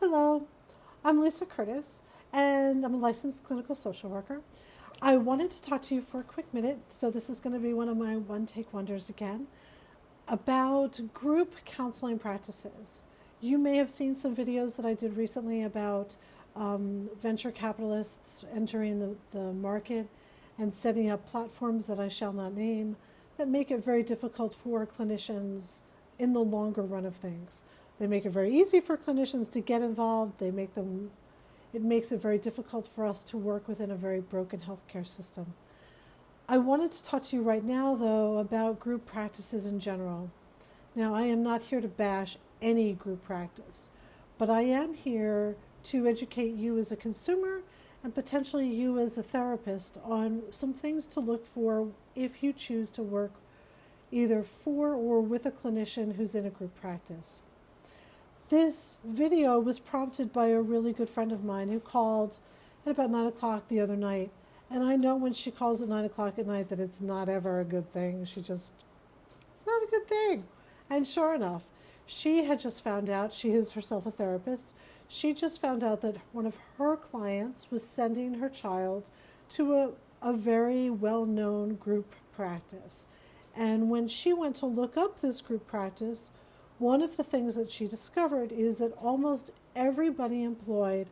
Hello, I'm Lisa Curtis, and I'm a licensed clinical social worker. I wanted to talk to you for a quick minute, so this is going to be one of my one take wonders again, about group counseling practices. You may have seen some videos that I did recently about venture capitalists entering the market and setting up platforms that I shall not name that make it very difficult for clinicians in the longer run of things. They make it very easy for clinicians to get involved. It makes it very difficult for us to work within a very broken healthcare system. I wanted to talk to you right now, though, about group practices in general. Now, I am not here to bash any group practice, but I am here to educate you as a consumer and potentially you as a therapist on some things to look for if you choose to work either for or with a clinician who's in a group practice. This video was prompted by a really good friend of mine who called at about 9 o'clock the other night. And I know when she calls at 9 o'clock at night that it's not ever a good thing. It's not a good thing. And sure enough, she had just found out, she is herself a therapist, she just found out that one of her clients was sending her child to a very well-known group practice. And when she went to look up this group practice, one of the things that she discovered is that almost everybody employed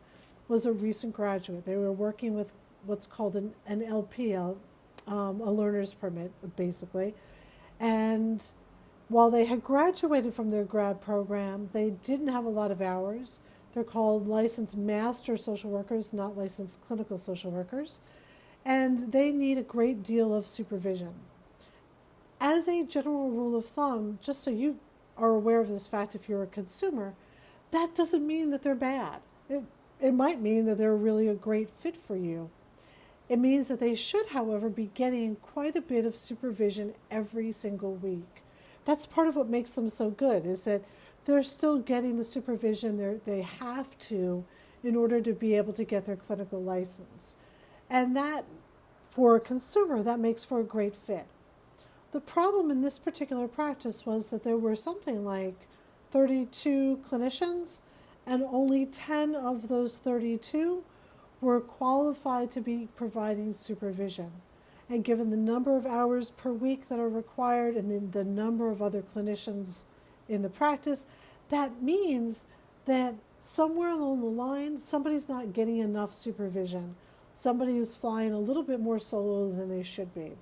was a recent graduate. They were working with what's called an LP, a learner's permit, basically. And while they had graduated from their grad program, they didn't have a lot of hours. They're called licensed master social workers, not licensed clinical social workers. And they need a great deal of supervision. As a general rule of thumb, just so you are aware of this fact if you're a consumer, that doesn't mean that they're bad. It might mean that they're really a great fit for you. It means that they should, however, be getting quite a bit of supervision every single week. That's part of what makes them so good, is that they're still getting the supervision they have to in order to be able to get their clinical license. And that, for a consumer, that makes for a great fit. The problem in this particular practice was that there were something like 32 clinicians, and only 10 of those 32 were qualified to be providing supervision. And given the number of hours per week that are required and the number of other clinicians in the practice, that means that somewhere along the line, somebody's not getting enough supervision. Somebody is flying a little bit more solo than they should be.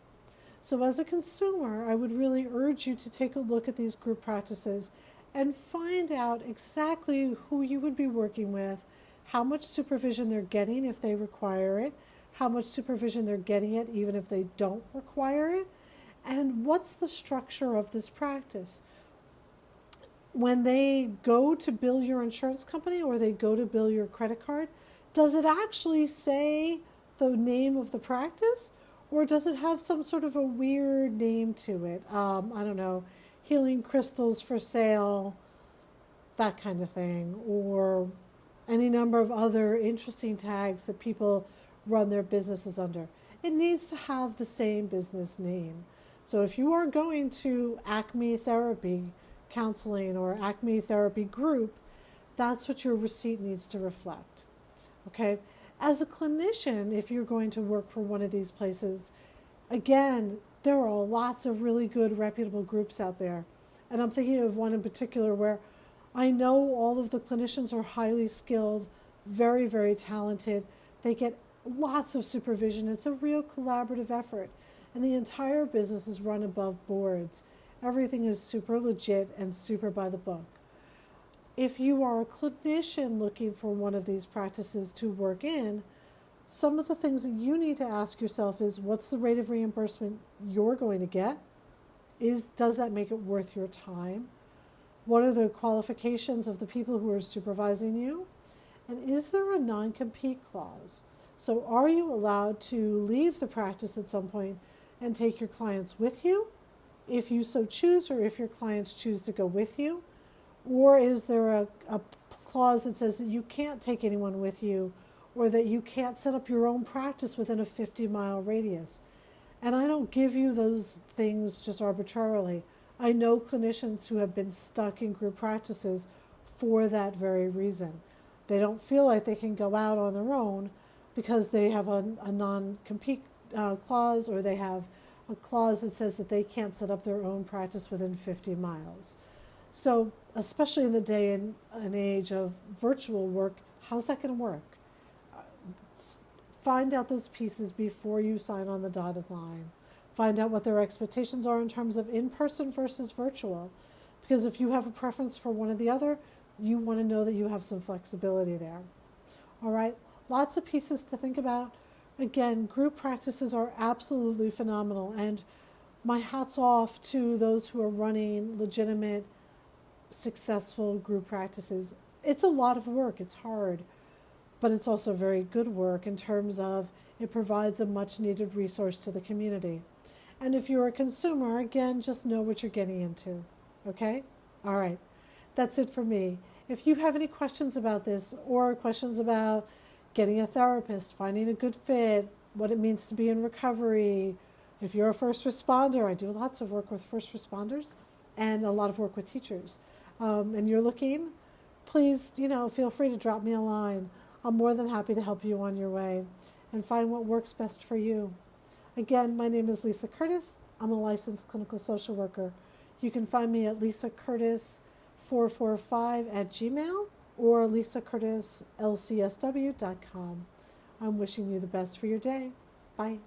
So as a consumer, I would really urge you to take a look at these group practices and find out exactly who you would be working with, how much supervision they're getting if they require it, how much supervision they're getting it even if they don't require it, and what's the structure of this practice. When they go to bill your insurance company or they go to bill your credit card, does it actually say the name of the practice? Or does it have some sort of a weird name to it? I don't know, healing crystals for sale, that kind of thing. Or any number of other interesting tags that people run their businesses under. It needs to have the same business name. So if you are going to Acme Therapy Counseling or Acme Therapy Group, that's what your receipt needs to reflect. Okay? As a clinician, if you're going to work for one of these places, again, there are lots of really good, reputable groups out there. And I'm thinking of one in particular where I know all of the clinicians are highly skilled, very, very talented. They get lots of supervision. It's a real collaborative effort. And the entire business is run above boards. Everything is super legit and super by the book. If you are a clinician looking for one of these practices to work in, some of the things that you need to ask yourself is, what's the rate of reimbursement you're going to get? Does that make it worth your time? What are the qualifications of the people who are supervising you? And is there a non-compete clause? So are you allowed to leave the practice at some point and take your clients with you, if you so choose, or if your clients choose to go with you? Or is there a clause that says that you can't take anyone with you, or that you can't set up your own practice within a 50-mile radius? And I don't give you those things just arbitrarily. I know clinicians who have been stuck in group practices for that very reason. They don't feel like they can go out on their own because they have a non-compete clause, or they have a clause that says that they can't set up their own practice within 50 miles. So, especially in the day and age of virtual work, how's that going to work? Find out those pieces before you sign on the dotted line. Find out what their expectations are in terms of in-person versus virtual. Because if you have a preference for one or the other, you want to know that you have some flexibility there. All right, lots of pieces to think about. Again, group practices are absolutely phenomenal, and my hat's off to those who are running legitimate, successful group practices. It's a lot of work, it's hard, but it's also very good work in terms of it provides a much needed resource to the community. And if you're a consumer, again, just know what you're getting into. Okay? All right. That's it for me. If you have any questions about this, or questions about getting a therapist, finding a good fit, what it means to be in recovery, if you're a first responder, I do lots of work with first responders and a lot of work with teachers, and you're looking, please, feel free to drop me a line. I'm more than happy to help you on your way and find what works best for you. Again, my name is Lisa Curtis. I'm a licensed clinical social worker. You can find me at lisacurtis445@gmail or lisacurtislcsw.com. I'm wishing you the best for your day. Bye.